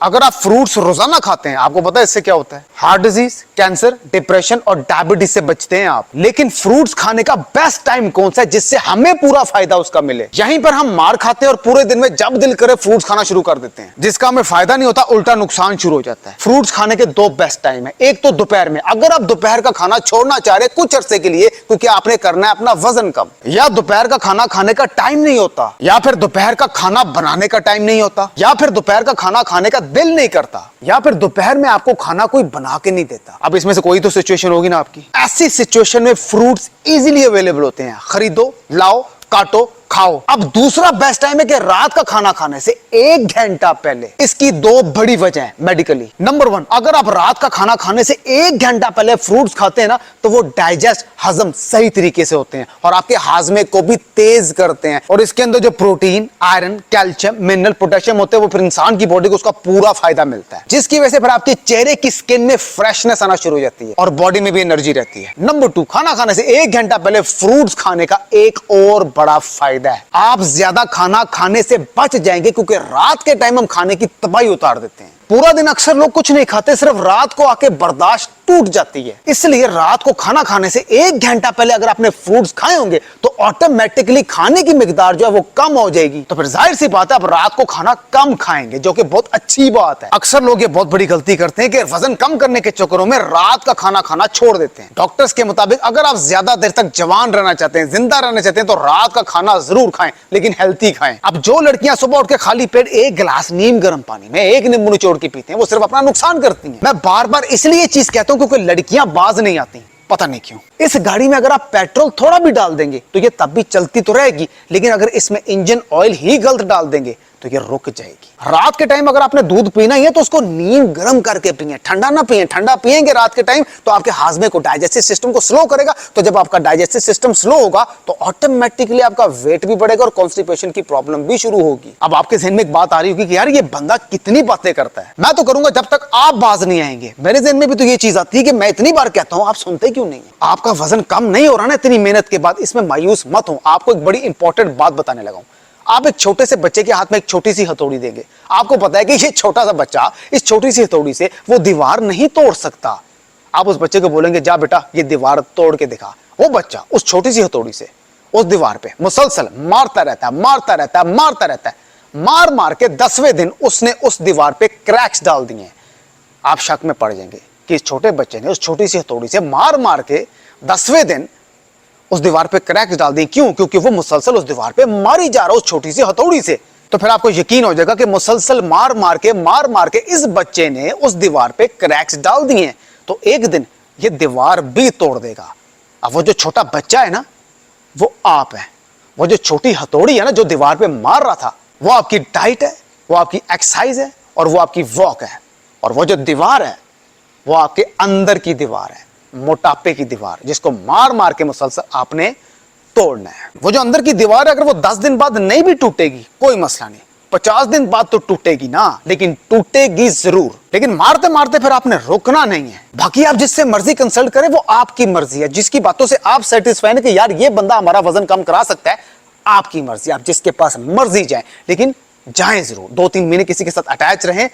अगर आप फ्रूट्स रोजाना खाते हैं, आपको पता है इससे क्या होता है? हार्ट डिजीज, कैंसर, डिप्रेशन और डायबिटीज से बचते हैं आप। लेकिन फ्रूट्स खाने का बेस्ट टाइम कौन सा है जिससे हमें पूरा फायदा उसका मिले? यहीं पर हम मार खाते हैं और पूरे दिन में जब दिल करे फ्रूट्स खाना शुरू कर देते हैं, जिसका हमें फायदा नहीं होता, उल्टा नुकसान शुरू हो जाता है। फ्रूट्स खाने के दो बेस्ट टाइम है। एक तो दोपहर में, अगर आप दोपहर का खाना छोड़ना चाह रहे कुछ अरसे के लिए क्योंकि आपने करना है अपना वजन कम, या दोपहर का खाना खाने का टाइम नहीं होता, या फिर दोपहर का खाना बनाने का टाइम नहीं होता, या फिर दोपहर का खाना खाने का दिल नहीं करता, या फिर दोपहर में आपको खाना कोई बना के नहीं देता। अब इसमें से कोई तो सिचुएशन होगी ना आपकी। ऐसी सिचुएशन में फ्रूट्स इजीली अवेलेबल होते हैं। खरीदो, लाओ, काटो, खाओ। अब दूसरा बेस्ट टाइम है कि रात का खाना खाने से 1 घंटा पहले। इसकी दो बड़ी वजह है मेडिकली। नंबर 1, अगर आप रात का खाना खाने से 1 घंटा पहले फ्रूट्स खाते हैं ना, तो वो डाइजेस्ट, हजम सही तरीके से होते हैं और आपके हाजमे को भी तेज करते हैं। और इसके अंदर जो protein, iron, calcium, mineral, potassium होते हैं, वो फिर इंसान की बॉडी को उसका पूरा फायदा मिलता है, जिसकी वजह से फिर आपके चेहरे की स्किन में फ्रेशनेस आना शुरू हो जाती है और बॉडी में भी एनर्जी रहती है। नंबर 2, खाना खाने से 1 घंटा पहले फ्रूट्स खाने का एक और बड़ा फायदा है, आप ज्यादा खाना खाने से बच जाएंगे क्योंकि रात के टाइम हम खाने की तबाही उतार देते हैं। पूरा दिन अक्सर लोग कुछ नहीं खाते, सिर्फ रात को आके बर्दाश्त टूट जाती है। इसलिए रात को खाना खाने से 1 घंटा पहले अगर आपने फ्रूट्स खाए होंगे तो ऑटोमेटिकली खाने की मिकदार जो है वो कम हो जाएगी। तो फिर जाहिर सी बात है आप रात को खाना कम खाएंगे, जो कि बहुत अच्छी बात है। अक्सर लोग ये बहुत बड़ी गलती करते हैं कि वजन कम करने के चक्करों में रात का खाना खाना छोड़ देते हैं। डॉक्टर्स के मुताबिक अगर आप ज्यादा देर तक जवान रहना चाहते हैं, जिंदा रहना चाहते हैं, तो रात का खाना जरूर खाएं, लेकिन हेल्थी खाएं। अब जो लड़कियां सुबह उठ के खाली पेट 1 गिलास नीम गर्म पानी में 1 नींबू निचोड़ के पीते हैं, वो सिर्फ अपना नुकसान करती हैं। मैं बार बार इसलिए चीज कहता हूं क्योंकि लड़कियां बाज नहीं आती, पता नहीं क्यों। इस गाड़ी में अगर आप पेट्रोल थोड़ा भी डाल देंगे तो ये तब भी चलती तो रहेगी, लेकिन अगर इसमें इंजन ऑयल ही गलत डाल देंगे तो ये रुक जाएगी। रात के टाइम अगर आपने दूध पीना ही है तो उसको नीम गर्म करके पिए, ठंडा ना पिए। ठंडा पिएंगे रात के टाइम तो आपके हाजमे को, डाइजेस्टिव सिस्टम को स्लो करेगा। तो जब आपका डाइजेस्टिव सिस्टम स्लो होगा तो ऑटोमेटिकली आपका वेट भी बढ़ेगा और कॉन्स्टिपेशन की प्रॉब्लम भी शुरू होगी। अब आपके जहन में एक बात आ रही होगी कि यार ये बंदा कितनी बातें करता है। मैं तो करूंगा जब तक आप बाज नहीं आएंगे। मेरे जहन में भी तो ये चीज आती है कि मैं इतनी बार कहता हूं, आप सुनते क्यों नहीं है? आपका वजन कम नहीं हो रहा ना इतनी मेहनत के बाद, इसमें मायूस मत हो। आपको एक बड़ी इंपॉर्टेंट बात बताने लगा हूं। आप एक छोटे से बच्चे के हाथ में एक छोटी सी हथौड़ी देंगे, आपको पता है कि ये छोटा सा बच्चा इस छोटी सी हथौड़ी से वो दीवार नहीं तोड़ सकता। आप उस बच्चे को बोलेंगे जा बेटा ये दीवार तोड़ के दिखा। वो बच्चा उस छोटी सी हथौड़ी से उस दीवार पे मुसलसल मारता रहता है, मारता रहता है, मारता रहता है। मार मार के 10वें दिन उसने उस दीवार पे क्रैक्स डाल दिए। आप शक में पड़ जाएंगे कि इस छोटे बच्चे ने उस छोटी सी हथौड़ी से मार मार के 10वें दिन उस दीवार पे क्रैक्स डाल दी। क्यों? क्योंकि वो मुसलसल उस दीवार पे मारी जा रहा है उस छोटी सी हथौड़ी से। तो फिर आपको यकीन हो जाएगा कि मुसलसल मार मार के इस बच्चे ने उस दीवार पे क्रैक्स डाल दिए, तो एक दिन ये दीवार भी तोड़ देगा। अब वो जो छोटा बच्चा है ना, वो आप है। वो जो छोटी हथौड़ी है ना जो दीवार पे मार रहा था, वो आपकी डाइट है, वो आपकी एक्सरसाइज है और वो आपकी वॉक है। और वो जो दीवार है वो आपके अंदर की दीवार है, मोटापे की दीवार, जिसको मार मार के मुसलसल आपने तोड़ना है। वो जो अंदर की दीवार है, अगर वो 10 दिन बाद नहीं भी टूटेगी कोई मसला नहीं, 50 दिन बाद तो टूटेगी ना, लेकिन टूटेगी जरूर। लेकिन मारते मारते फिर आपने रुकना नहीं है। बाकी आप जिससे मर्जी कंसल्ट करें, वो आपकी मर्जी है। जिसकी बातों से आप सेटिस्फाई है कि यार ये बंदा हमारा वजन कम करा सकता है, आपकी मर्जी। आप जिसके पास मर्जी जाएं, लेकिन जाएं जरूर। 2-3 महीने किसी के साथ अटैच रहें।